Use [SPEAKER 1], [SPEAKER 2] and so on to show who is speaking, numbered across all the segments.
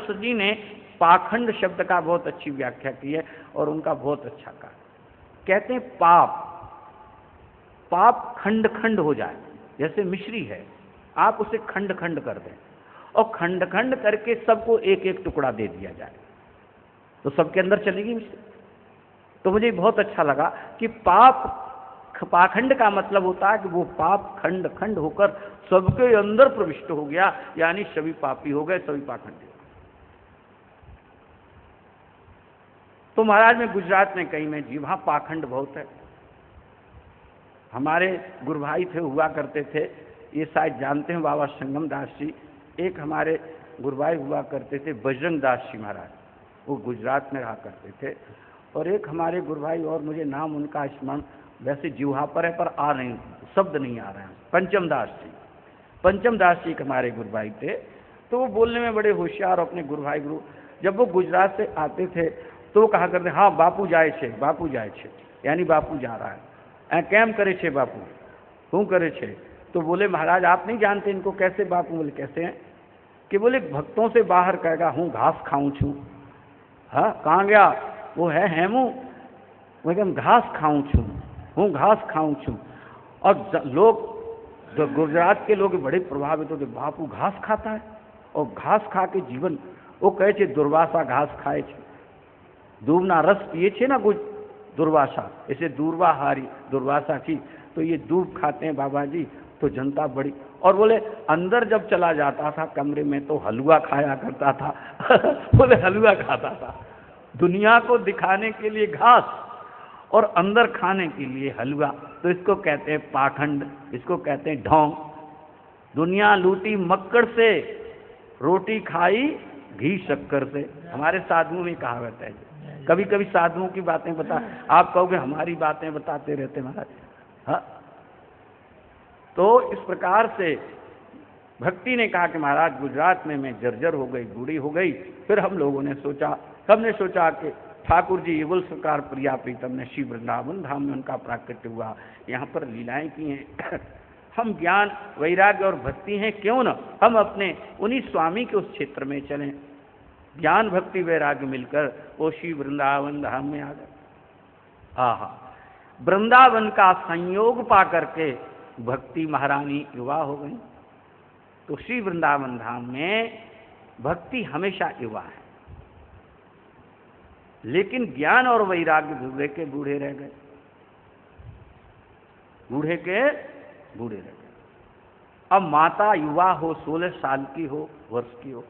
[SPEAKER 1] व्यास जी ने पाखंड शब्द का बहुत अच्छी व्याख्या की है और उनका बहुत अच्छा कहा। कहते हैं पाप खंड खंड हो जाए, जैसे मिश्री है, आप उसे खंड खंड कर दें और खंड खंड करके सबको एक एक टुकड़ा दे दिया जाए तो सबके अंदर चलेगी मिश्री। तो मुझे बहुत अच्छा लगा कि पाखंड का मतलब होता है कि वो पाप खंड खंड होकर सबके अंदर प्रविष्ट हो गया, यानी सभी पापी हो गए, सभी पाखंडी। तो महाराज में गुजरात में कहीं में जी वहां पाखंड बहुत है। हमारे गुरु भाई थे, हुआ करते थे, ये शायद जानते हैं, बाबा संगम दास जी। एक हमारे गुरु भाई हुआ करते थे बजरंग दास जी महाराज, वो गुजरात में रहा करते थे। और एक हमारे गुरु भाई, और मुझे नाम उनका स्मरण वैसे जिह्वा पर है पर आ नहीं, शब्द नहीं आ रहे हैं, पंचम दास जी हमारे गुरु भाई थे। तो वो बोलने में बड़े होशियार, अपने गुरु भाई गुरु, जब वो गुजरात से आते थे तो वो कहा करते, हाँ बापू जाए छे, यानी बापू जा रहा है। कैम करे छे बापू, हूँ करे छे। तो बोले महाराज आप नहीं जानते इनको कैसे बापू? बोले कैसे हैं? कि बोले भक्तों से बाहर कहेगा हूँ घास खाऊं छू। हाँ कहाँ गया? वो है हेमू, वो एकदम घास खाऊं छू, हूँ घास खाऊं छू। और लोग गुजरात के लोग बड़े प्रभावित होते, बापू घास खाता है और घास खा के जीवन, वो कहे छे दुर्वासा घास खाए छे, दूबना रस पिए छे ना कुछ दुर्वासा, ऐसे दूरवाहारी दुर्वासा की, तो ये दूब खाते हैं बाबा जी। तो जनता बड़ी, और बोले अंदर जब चला जाता था कमरे में तो हलवा खाया करता था बोले हलवा खाता था, दुनिया को दिखाने के लिए घास और अंदर खाने के लिए हलवा। तो इसको कहते हैं पाखंड, इसको कहते हैं ढोंग। दुनिया लूटी मक्कड़ से, रोटी खाई घी शक्कर से, हमारे साधुओं में कहावत है। कभी कभी साधुओं की बातें बता, आप कहोगे हमारी बातें बताते रहते महाराज। हाँ, तो इस प्रकार से भक्ति ने कहा कि महाराज गुजरात में मैं जर्जर हो गई, बूढ़ी हो गई। फिर हम लोगों ने सोचा, सबने सोचा कि ठाकुर जी युगल सरकार प्रिया प्रीतम ने श्री वृंदावन धाम में उनका प्राकट्य हुआ, यहाँ पर लीलाएं की हैं हम ज्ञान वैराग्य और भक्ति हैं, क्यों न हम अपने उन्हीं स्वामी के उस क्षेत्र में चलें। ज्ञान भक्ति वैराग्य मिलकर वो श्री वृंदावन धाम में आ गए। आहा, वृंदावन का संयोग पा करके भक्ति महारानी युवा हो गई। तो श्री वृंदावन धाम में भक्ति हमेशा युवा है, लेकिन ज्ञान और वैराग्य बूढ़े के बूढ़े रह गए, बूढ़े के बूढ़े रह गए। अब माता युवा हो, 16 साल की हो, वर्ष की हो,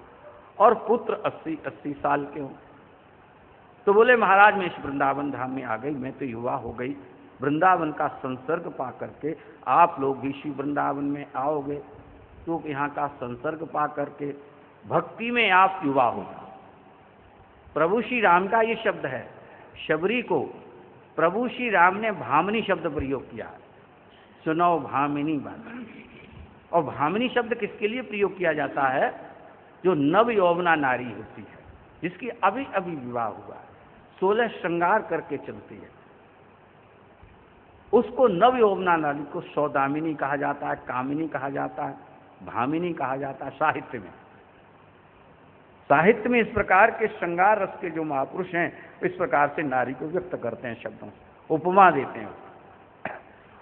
[SPEAKER 1] और पुत्र 80 साल के हो। तो बोले महाराज मैं इस वृंदावन धाम में आ गई, मैं तो युवा हो गई, वृंदावन का संसर्ग पा करके आप लोग भी श्री वृंदावन में आओगे तो यहाँ का संसर्ग पा करके भक्ति में आप युवा हो जाओ। प्रभु श्री राम का ये शब्द है, शबरी को प्रभु श्री राम ने भामिनी शब्द प्रयोग किया, सुनो भामिनी बात। और भामिनी शब्द किसके लिए प्रयोग किया जाता है? जो नव यौवना नारी होती है, जिसकी अभी अभी विवाह हुआ है, 16 श्रृंगार करके चलती है, उसको नव यौवना नारी को सौदामिनी कहा जाता है, कामिनी कहा जाता है, भामिनी कहा जाता है। साहित्य में इस प्रकार के श्रृंगार रस के जो महापुरुष हैं, इस प्रकार से नारी को व्यक्त करते हैं, शब्दों से उपमा देते हैं।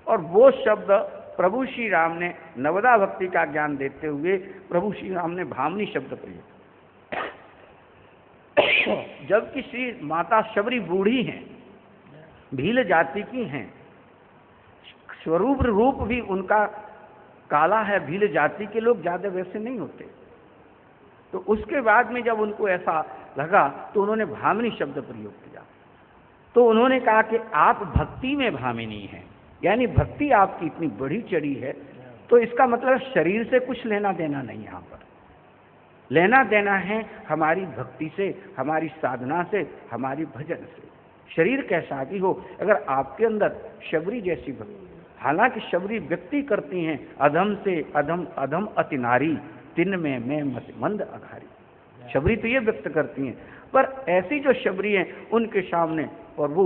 [SPEAKER 1] और वो शब्द प्रभु श्री राम ने नवदा भक्ति का ज्ञान देते हुए प्रभु श्री राम ने भामिनी शब्द प्रयोग, जबकि श्री माता शबरी बूढ़ी हैं, भील जाति की हैं, स्वरूप रूप भी उनका काला है, भील जाति के लोग ज्यादा वैसे नहीं होते। तो उसके बाद में जब उनको ऐसा लगा तो उन्होंने भामिनी शब्द प्रयोग किया। तो उन्होंने कहा कि आप भक्ति में भामिनी हैं, यानी भक्ति आपकी इतनी बढ़ी चढ़ी है, तो इसका मतलब शरीर से कुछ लेना देना नहीं, यहाँ पर लेना देना है हमारी भक्ति से, हमारी साधना से, हमारी भजन से। शरीर कैसा भी हो, अगर आपके अंदर शबरी जैसी भक्ति, हालांकि शबरी व्यक्ति करती हैं अधम से अधम, अधम अति नारी, तिन में मैं मंद अघारी। शबरी तो ये व्यक्त करती हैं, पर ऐसी जो शबरी हैं उनके सामने प्रभु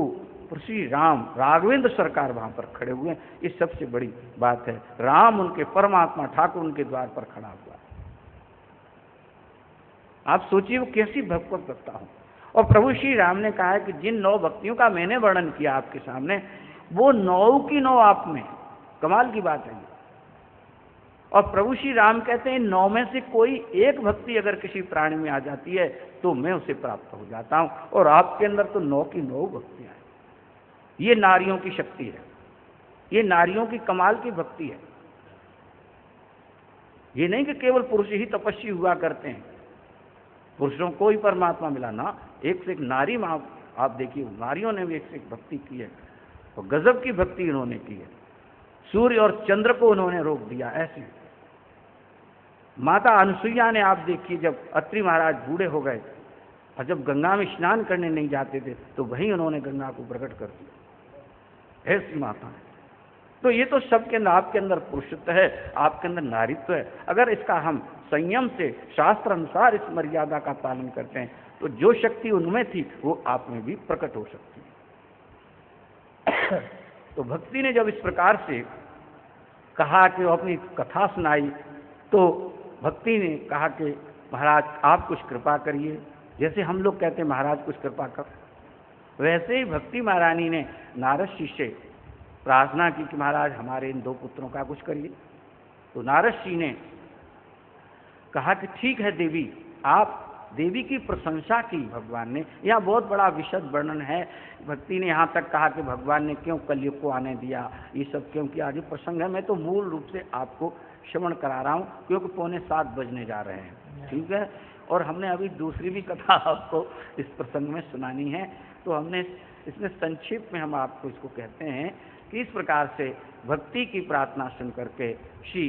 [SPEAKER 1] श्री राम राघवेंद्र सरकार वहां पर खड़े हुए हैं, ये सबसे बड़ी बात है। राम उनके परमात्मा ठाकुर उनके द्वार पर खड़ा हुआ। आप सोचिए वो कैसी भगवत भक्ता हो। और प्रभु श्री राम ने कहा है कि जिन 9 भक्तियों का मैंने वर्णन किया आपके सामने, वो 9 की 9 आप में। कमाल की बात है ये। और प्रभु श्री राम कहते हैं 9 में से कोई एक भक्ति अगर किसी प्राणी में आ जाती है तो मैं उसे प्राप्त हो जाता हूं। और आपके अंदर तो 9 की 9 भक्तियां हैं। ये नारियों की शक्ति है, ये नारियों की कमाल की भक्ति है। ये नहीं कि केवल पुरुष ही तपस्वी हुआ करते हैं, पुरुषों को ही परमात्मा मिला ना, एक से एक नारी में आप देखिए, नारियों ने भी एक से एक भक्ति की है और गजब की भक्ति इन्होंने की है। सूर्य और चंद्र को उन्होंने रोक दिया। ऐसी माता अनुसुईया ने आप देखिए, जब अत्रि महाराज बूढ़े हो गए और जब गंगा में स्नान करने नहीं जाते थे तो वहीं उन्होंने गंगा को प्रकट कर दिया। ऐसी माता है। तो ये तो सबके अंदर, आपके अंदर पुरुषत्व है, आपके अंदर नारीत्व है। अगर इसका हम संयम से शास्त्र अनुसार इस मर्यादा का पालन करते हैं तो जो शक्ति उनमें थी वो आप में भी प्रकट हो सकती है। तो भक्ति ने जब इस प्रकार से कहा कि वो अपनी कथा सुनाई तो भक्ति ने कहा कि महाराज आप कुछ कृपा करिए। जैसे हम लोग कहते हैं महाराज कुछ कृपा कर, वैसे ही भक्ति महारानी ने नारद जी से प्रार्थना की कि महाराज हमारे इन 2 पुत्रों का कुछ करिए। तो नारद जी ने कहा कि ठीक है देवी, आप देवी की प्रशंसा की भगवान ने। यहाँ बहुत बड़ा विशद वर्णन है। भक्ति ने यहाँ तक कहा कि भगवान ने क्यों कलयुग को आने दिया, ये सब क्यों किया, आदि प्रसंग है। मैं तो मूल रूप से आपको श्रवण करा रहा हूँ क्योंकि 6:45 बजने जा रहे हैं, ठीक है। और हमने अभी दूसरी भी कथा आपको इस प्रसंग में सुनानी है, तो हमने इसमें संक्षेप में हम आपको इसको कहते हैं कि इस प्रकार से भक्ति की प्रार्थना सुन करके श्री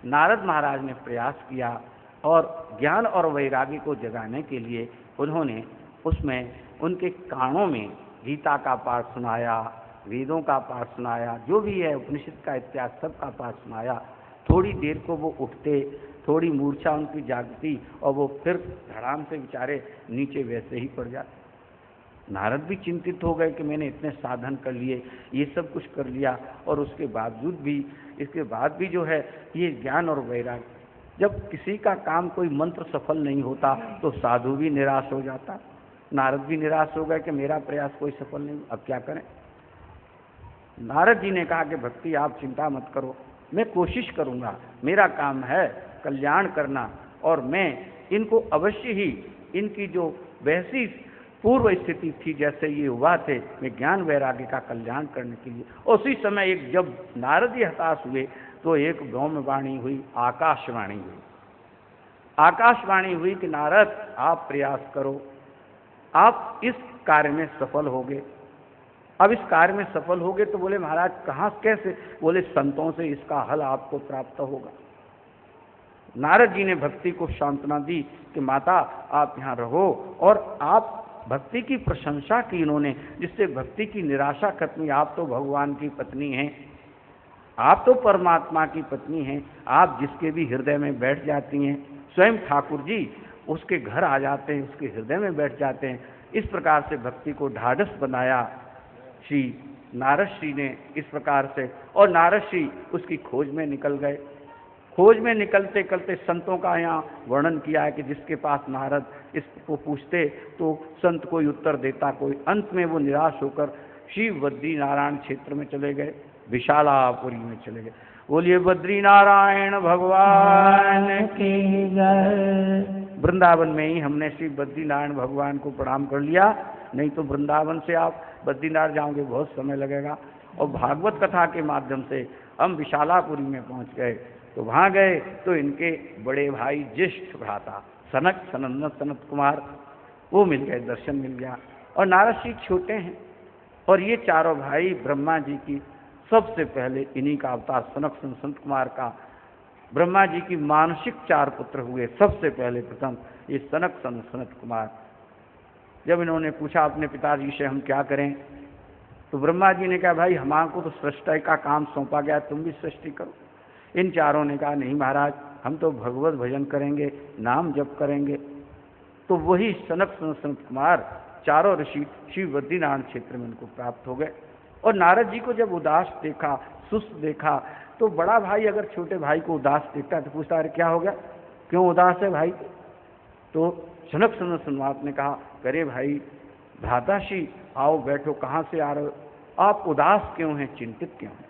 [SPEAKER 1] नारद महाराज ने प्रयास किया और ज्ञान और वैराग्य को जगाने के लिए उन्होंने उसमें उनके कानों में गीता का पाठ सुनाया, वेदों का पाठ सुनाया, जो भी है उपनिषद का इत्यादि सब का पाठ सुनाया। थोड़ी देर को वो उठते, थोड़ी मूर्छा उनकी जागती और वो फिर धड़ाम से बेचारे नीचे वैसे ही पड़ जाते। नारद भी चिंतित हो गए कि मैंने इतने साधन कर लिए, ये सब कुछ कर लिया और उसके बावजूद भी, इसके बाद भी जो है ये ज्ञान और वैराग्य, जब किसी का काम कोई मंत्र सफल नहीं होता तो साधु भी निराश हो जाता। नारद भी निराश हो गए कि मेरा प्रयास कोई सफल नहीं, अब क्या करें। नारद जी ने कहा कि भक्ति आप चिंता मत करो, मैं कोशिश करूंगा, मेरा काम है कल्याण करना और मैं इनको अवश्य ही इनकी जो वैसी पूर्व स्थिति थी जैसे ये हुआ थे, मैं ज्ञान वैराग्य का कल्याण करने के लिए। उसी समय एक जब नारद जी हताश हुए तो एक ब्रह्मवाणी हुई, आकाशवाणी हुई। आकाशवाणी हुई कि नारद आप प्रयास करो, आप इस कार्य में सफल होगे। अब इस कार्य में सफल होगे तो बोले महाराज कहाँ कैसे, बोले संतों से इसका हल आपको प्राप्त होगा। नारद जी ने भक्ति को सांत्वना दी कि माता आप यहाँ रहो और आप भक्ति की प्रशंसा की इन्होंने, जिससे भक्ति की निराशा खत्म हुई। आप तो भगवान की पत्नी हैं, आप तो परमात्मा की पत्नी हैं, आप जिसके भी हृदय में बैठ जाती हैं, स्वयं ठाकुर जी उसके घर आ जाते हैं, उसके हृदय में बैठ जाते हैं। इस प्रकार से भक्ति को ढाढ़स बनाया श्री नारद श्री ने इस प्रकार से। और नारद श्री उसकी खोज में निकल गए। खोज में निकलते निकलते संतों का यहाँ वर्णन किया है कि जिसके पास नारद इसको पूछते तो संत कोई उत्तर देता, कोई। अंत में वो निराश होकर श्री बद्री नारायण क्षेत्र में चले गए, विशालापुरी में चले गए। बोलिए बद्री नारायण भगवान की जय। वृंदावन में ही हमने श्री बद्री नारायण भगवान को प्रणाम कर लिया, नहीं तो वृंदावन से आप बद्रीनाथ जाओगे बहुत समय लगेगा। और भागवत कथा के माध्यम से हम विशालापुरी में पहुंच गए। तो वहाँ गए तो इनके बड़े भाई ज्येष्ठ भ्राता सनक सनत कुमार वो मिल गए, दर्शन मिल गया। और नारद जी छोटे हैं और ये चारों भाई ब्रह्मा जी की सबसे पहले इन्हीं का अवतार सनक सनत कुमार का, ब्रह्मा जी की मानसिक 4 पुत्र हुए। सबसे पहले प्रथम ये सनक सनत कुमार। जब इन्होंने पूछा अपने पिताजी से हम क्या करें, तो ब्रह्मा जी ने कहा भाई हमारे को तो सृष्टि का काम सौंपा गया, तुम भी सृष्टि करो। इन चारों ने कहा नहीं महाराज, हम तो भगवत भजन करेंगे, नाम जप करेंगे। तो वही सनक सनत कुमार चारों ऋषि श्री बद्रीनारायण क्षेत्र में उनको प्राप्त हो गए। और नारद जी को जब उदास देखा, सुस्त देखा, तो बड़ा भाई अगर छोटे भाई को उदास देखता तो पूछता अरे क्या हो गया, क्यों उदास है भाई। तो जनक सनत ने कहा, अरे भाई भ्राताश्री आओ बैठो, कहाँ से आ रहे हो, आप उदास क्यों हैं, चिंतित क्यों हैं?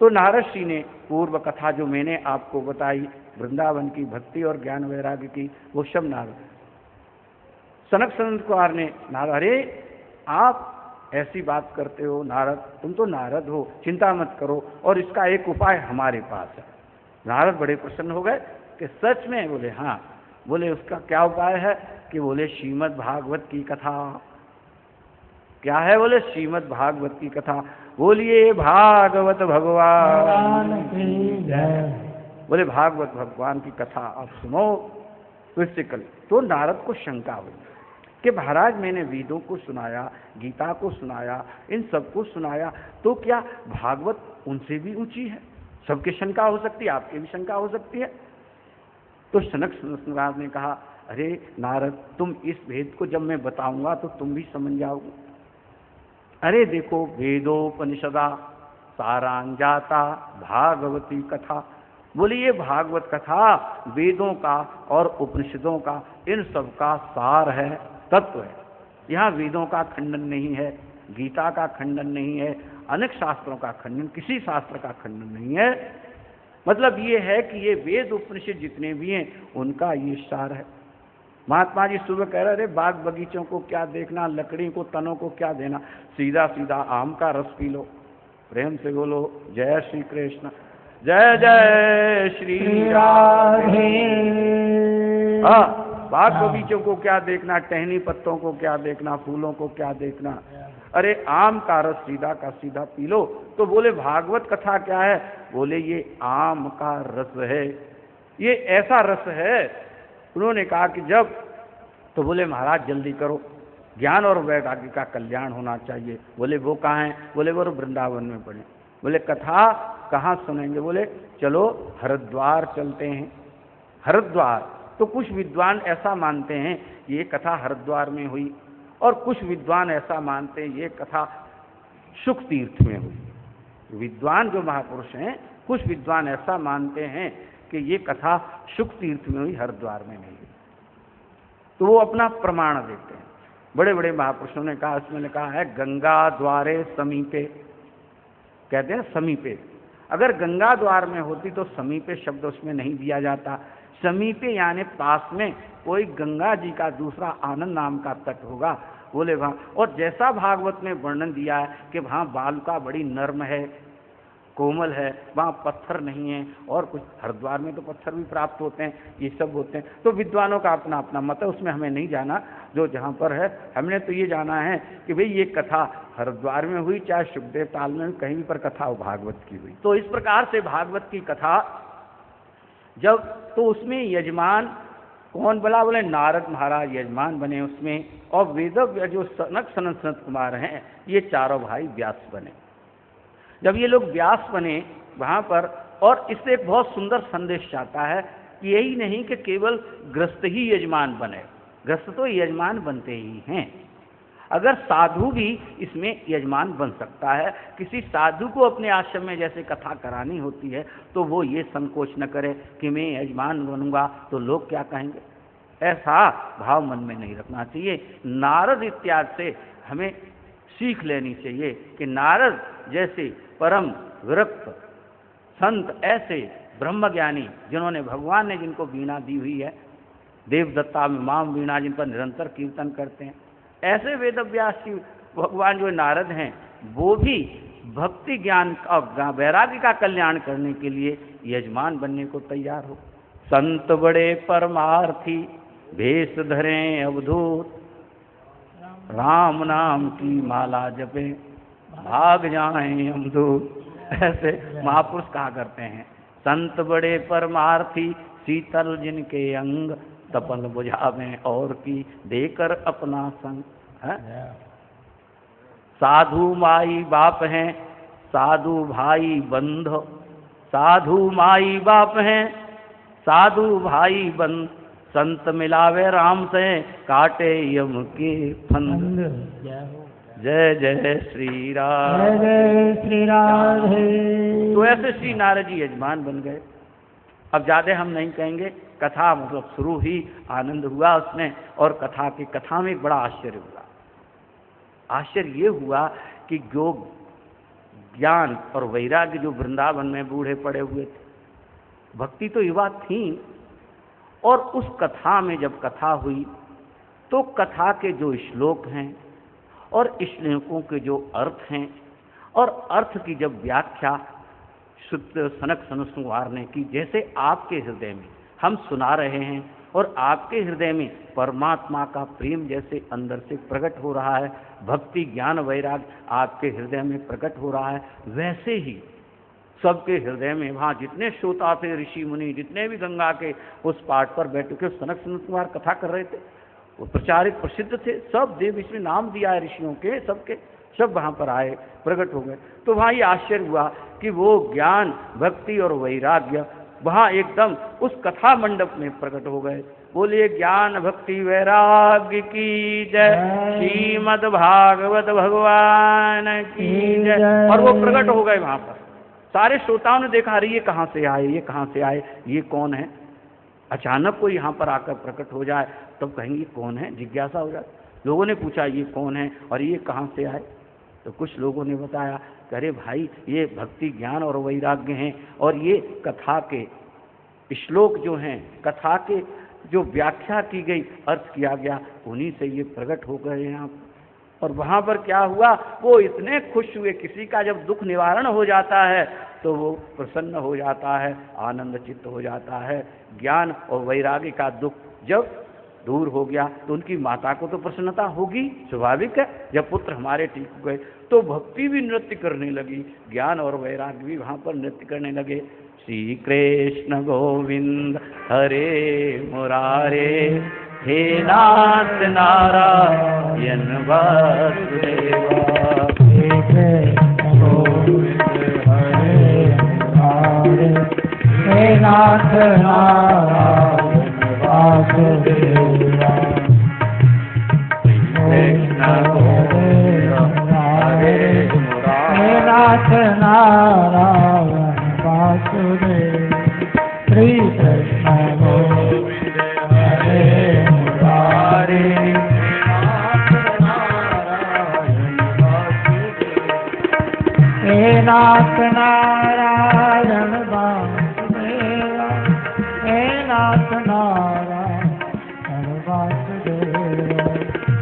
[SPEAKER 1] तो नारद श्री ने पूर्व कथा जो मैंने आपको बताई वृंदावन की भक्ति और ज्ञान वैराग्य की, वो सब नारद। सनक सनत कुमार ने नारद, अरे आप ऐसी बात करते हो नारद, तुम तो नारद हो, चिंता मत करो, और इसका एक उपाय हमारे पास है। नारद बड़े प्रसन्न हो गए कि सच में? बोले हाँ। बोले उसका क्या उपाय है? कि बोले श्रीमद् भागवत की कथा। क्या है? बोले श्रीमद् भागवत की कथा। बोलिए भागवत भगवान की जय। बोले भागवत भगवान की कथा आप सुनो। तो इससे कल तो नारद को शंका हुई कि महाराज मैंने वेदों को सुनाया, गीता को सुनाया, इन सबको सुनाया, तो क्या भागवत उनसे भी ऊंची है? सबकी शंका हो सकती है, आपकी भी शंका हो सकती है। तो सनक सनत ने कहा, अरे नारद, तुम इस भेद को जब मैं बताऊंगा तो तुम भी समझ जाओगे। अरे देखो, वेदोपनिषदा सारांजाता भागवती कथा। बोले ये भागवत कथा वेदों का और उपनिषदों का, इन सब का सार है, तत्व है। यहाँ वेदों का खंडन नहीं है, गीता का खंडन नहीं है, अनेक शास्त्रों का खंडन, किसी शास्त्र का खंडन नहीं है। मतलब ये है कि ये वेद उपनिषद जितने भी हैं उनका ये सार है। महात्मा जी सुबह कह रहे, बाग बगीचों को क्या देखना, लकड़ी को तनों को क्या देना, सीधा सीधा आम का रस पी लो। प्रेम से बोलो जय श्री कृष्ण, जय जय श्री राधे। हाँ, बाग बगीचों को क्या देखना, टहनी पत्तों को क्या देखना, फूलों को क्या देखना, अरे आम का रस सीधा का सीधा पी लो। तो बोले भागवत कथा क्या है? बोले ये आम का रस है, ये ऐसा रस है। उन्होंने कहा कि जब, तो बोले महाराज जल्दी करो, ज्ञान और वैराग्य का कल्याण होना चाहिए। बोले वो कहाँ है? बोले वो वृंदावन में पड़े। बोले कथा कहाँ सुनेंगे? बोले चलो हरिद्वार चलते हैं। हरिद्वार तो कुछ विद्वान ऐसा मानते हैं ये कथा हरिद्वार में हुई, और कुछ विद्वान ऐसा मानते हैं ये कथा शुक तीर्थ में हुई। विद्वान जो महापुरुष हैं, कुछ विद्वान ऐसा मानते हैं कि ये कथा शुक तीर्थ में हुई, हरिद्वार में नहीं हुई। तो वो अपना प्रमाण देते हैं। बड़े बड़े महापुरुषों ने कहा, इसमें लिखा है गंगा द्वारे समीपे, कहते हैं समीपे। अगर गंगा द्वार में होती तो समीपे शब्द उसमें नहीं दिया जाता। समीपे यानी पास में कोई गंगा जी का दूसरा आनंद नाम का तट होगा। बोले वहाँ, और जैसा भागवत में वर्णन दिया है कि वहाँ बालुका बड़ी नर्म है, कोमल है, वहाँ पत्थर नहीं है, और कुछ हरिद्वार में तो पत्थर भी प्राप्त होते हैं, ये सब होते हैं। तो विद्वानों का अपना अपना मत है, उसमें हमें नहीं जाना। जो जहाँ पर है हमने तो ये जाना है कि भाई ये कथा हरिद्वार में हुई, चाहे सुखदेव ताल में, कहीं भी पर कथा हो भागवत की हुई। तो इस प्रकार से भागवत की कथा जब, तो उसमें यजमान कौन बना? बोले नारद महाराज यजमान बने उसमें, और वेदव्य जो सनक सनत कुमार हैं ये चारों भाई व्यास बने। जब ये लोग व्यास बने वहाँ पर, और इससे एक बहुत सुंदर संदेश आता है कि यही नहीं कि केवल गृहस्थ ही यजमान बने, गृहस्थ तो यजमान बनते ही हैं, अगर साधु भी इसमें यजमान बन सकता है। किसी साधु को अपने आश्रम में जैसे कथा करानी होती है तो वो ये संकोच न करे कि मैं यजमान बनूंगा तो लोग क्या कहेंगे, ऐसा भाव मन में नहीं रखना चाहिए। नारद इत्यादि से हमें सीख लेनी चाहिए कि नारद जैसे परम विरक्त संत, ऐसे ब्रह्मज्ञानी जिन्होंने, भगवान ने जिनको वीणा दी हुई है, देवदत्ता में माम वीणा, जिन पर निरंतर कीर्तन करते हैं, ऐसे वेदव्यास की भगवान जो नारद हैं वो भी भक्ति ज्ञान और वैराग्य का कल्याण करने के लिए यजमान बनने को तैयार हो। संत बड़े परमार्थी भेष धरें अवधूत, राम नाम की माला जपे भाग जाएं अमदूत। ऐसे महापुरुष कहा करते हैं। संत बड़े परमार्थी शीतल जिनके अंग, तपन बुझावें और की देकर अपना संग है। साधु माई बाप हैं, साधु भाई बंध, साधु माई बाप हैं, साधु भाई बंध, संत मिलावे राम से काटे यम के फंद। जय जय श्री राम, जय जय श्री राधे। तो ऐसे श्री नारद जी यजमान बन गए। अब ज़्यादा हम नहीं कहेंगे, कथा मतलब शुरू ही आनंद हुआ उसमें, और कथा में एक बड़ा आश्चर्य हुआ। आश्चर्य ये हुआ कि जो ज्ञान और वैराग्य जो वृंदावन में बूढ़े पड़े हुए थे, भक्ति तो युवा थी, और उस कथा में जब कथा हुई तो कथा के जो श्लोक हैं और श्लोकों के जो अर्थ हैं और अर्थ की जब व्याख्या सनक सनत कुमार ने की, जैसे आपके हृदय में हम सुना रहे हैं और आपके हृदय में परमात्मा का प्रेम जैसे अंदर से प्रकट हो रहा है, भक्ति ज्ञान वैराग आपके हृदय में प्रकट हो रहा है, वैसे ही सबके हृदय में वहाँ जितने श्रोता थे, ऋषि मुनि जितने भी गंगा के उस पाठ पर बैठे के सनक सनत कुमार कथा कर रहे थे, वो प्रचारित प्रसिद्ध थे, सब देव इसमें नाम दिया है ऋषियों के, सबके सब वहाँ पर आए, प्रकट हो गए। तो वहाँ ये आश्चर्य हुआ कि वो ज्ञान भक्ति और वैराग्य वहाँ एकदम उस कथा मंडप में प्रकट हो गए। बोलिए ज्ञान भक्ति वैराग्य की जय, श्रीमद् भागवत भगवान की जय। और वो प्रकट हो गए वहाँ पर। सारे श्रोताओं ने देखा, अरे ये कहाँ से आए, ये कहाँ से आए, ये कौन है। अचानक कोई यहाँ पर आकर प्रकट हो जाए तब कहेंगे कौन है, जिज्ञासा हो जाए। लोगों ने पूछा ये कौन है और ये कहाँ से आए, तो कुछ लोगों ने बताया कि अरे भाई ये भक्ति ज्ञान और वैराग्य हैं, और ये कथा के श्लोक जो हैं, कथा के जो व्याख्या की गई, अर्थ किया गया, उन्हीं से ये प्रकट हो गए यहाँ। और वहाँ पर क्या हुआ, वो इतने खुश हुए, किसी का जब दुख निवारण हो जाता है तो वो प्रसन्न हो जाता है, आनंद चित्त हो जाता है। ज्ञान और वैराग्य का दुख जब दूर हो गया तो उनकी माता को तो प्रसन्नता होगी, स्वाभाविक है। जब पुत्र हमारे ठीक हो गए तो भक्ति भी नृत्य करने लगी, ज्ञान और वैराग्य भी वहाँ पर नृत्य करने लगे। श्री कृष्ण गोविंद हरे मुरारे, हे नाथ नारायण वासुदेवा।
[SPEAKER 2] हे कृष्ण गोविंद हरे मुरारे, हे नाथ नारायण वासुदेवा। कृष्ण गोविंद हरे मुरारे, हे नाथ नारायण वासुदेवा। श्री कृष्ण गोविंद हरे मुरारे, हे नाथ नारायण वासुदेवा। हे नाथ नारायण वासुदेवा।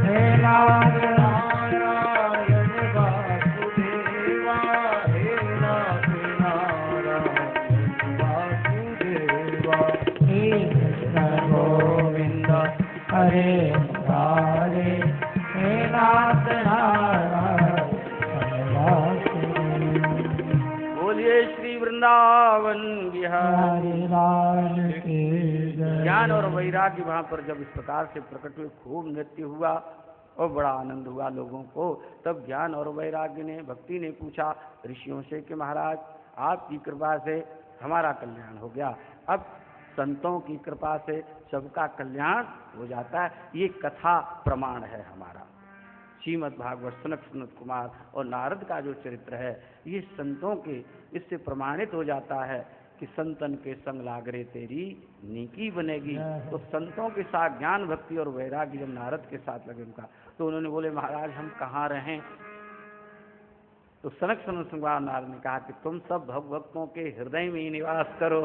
[SPEAKER 2] हे नाथ नारायण वासुदेवा। हे नाथ नारायण वासुदेवा। हे कृष्ण गोविंद हरे मुरारे, हे नाथ नारायण वासुदेवा।
[SPEAKER 1] बोलिए श्री वृंदावन बिहारी
[SPEAKER 2] लाल की जय।
[SPEAKER 1] ज्ञान और वैराग्य वहाँ पर जब इस प्रकार से प्रकट हुए, खूब नृत्य हुआ और बड़ा आनंद हुआ लोगों को। तब ज्ञान और वैराग्य ने, भक्ति ने पूछा ऋषियों से कि महाराज आपकी कृपा से हमारा कल्याण हो गया, अब संतों की कृपा से सबका कल्याण हो जाता है। ये कथा प्रमाण है हमारा। श्रीमद् भागवत सनक सनत कुमार और नारद का जो चरित्र है, ये संतों के इससे प्रमाणित हो जाता है कि संतन के संग लागरे तेरी नीकी बनेगी। तो संतों के साथ ज्ञान भक्ति और वैराग्य जब नारद के साथ लगे उनका, तो उन्होंने बोले महाराज हम कहाँ रहें। तो सनक सनत कुमार नारद ने कहा कि तुम सब भक्तों के हृदय में ही निवास करो।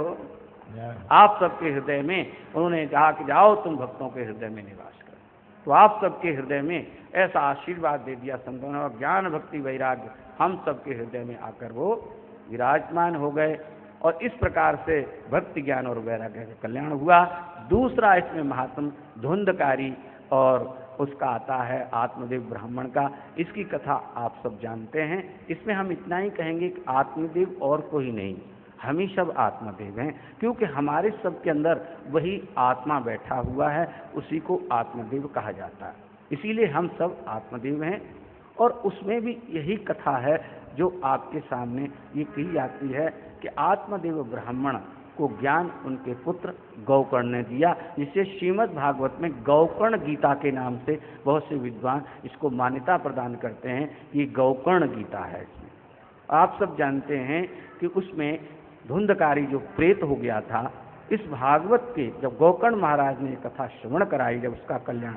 [SPEAKER 1] आप सबके हृदय में, उन्होंने कहा कि जाओ तुम भक्तों के हृदय में निवास करो। तो आप सबके हृदय में ऐसा आशीर्वाद दे दिया संतों ने, और ज्ञान भक्ति वैराग्य हम सबके हृदय में आकर वो विराजमान हो गए। और इस प्रकार से भक्ति ज्ञान और वैराग्य का कल्याण हुआ। दूसरा इसमें महात्म धुंधकारी और उसका आता है आत्मदेव ब्राह्मण का। इसकी कथा आप सब जानते हैं। इसमें हम इतना ही कहेंगे कि आत्मदेव और कोई नहीं, हम ही सब आत्मदेव हैं, क्योंकि हमारे सब के अंदर वही आत्मा बैठा हुआ है, उसी को आत्मदेव कहा जाता है। इसीलिए हम सब आत्मदेव हैं। और उसमें भी यही कथा है जो आपके सामने ये कही जाती है कि आत्मदेव ब्राह्मण को ज्ञान उनके पुत्र गौकर्ण ने दिया, जिसे श्रीमद् भागवत में गौकर्ण गीता के नाम से बहुत से विद्वान इसको मान्यता प्रदान करते हैं। ये गौकर्ण गीता है। इसमें आप सब जानते हैं कि उसमें धुंधकारी जो प्रेत हो गया था, इस भागवत के जब गोकर्ण महाराज ने कथा श्रवण कराई, जब उसका कल्याण,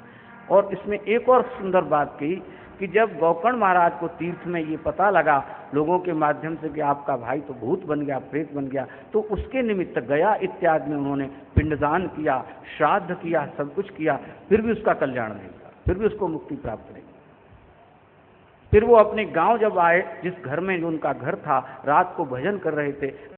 [SPEAKER 1] और इसमें एक और सुंदर बात कही कि जब गोकर्ण महाराज को तीर्थ में ये पता लगा लोगों के माध्यम से कि आपका भाई तो भूत बन गया, प्रेत बन गया, तो उसके निमित्त गया इत्यादि में उन्होंने पिंडदान किया, श्राद्ध किया, सब कुछ किया, फिर भी उसका कल्याण नहीं हुआ, फिर भी उसको मुक्ति प्राप्त नहीं। फिर वो अपने गांव जब आए, जिस घर में जो उनका घर था, रात को भजन कर रहे थे,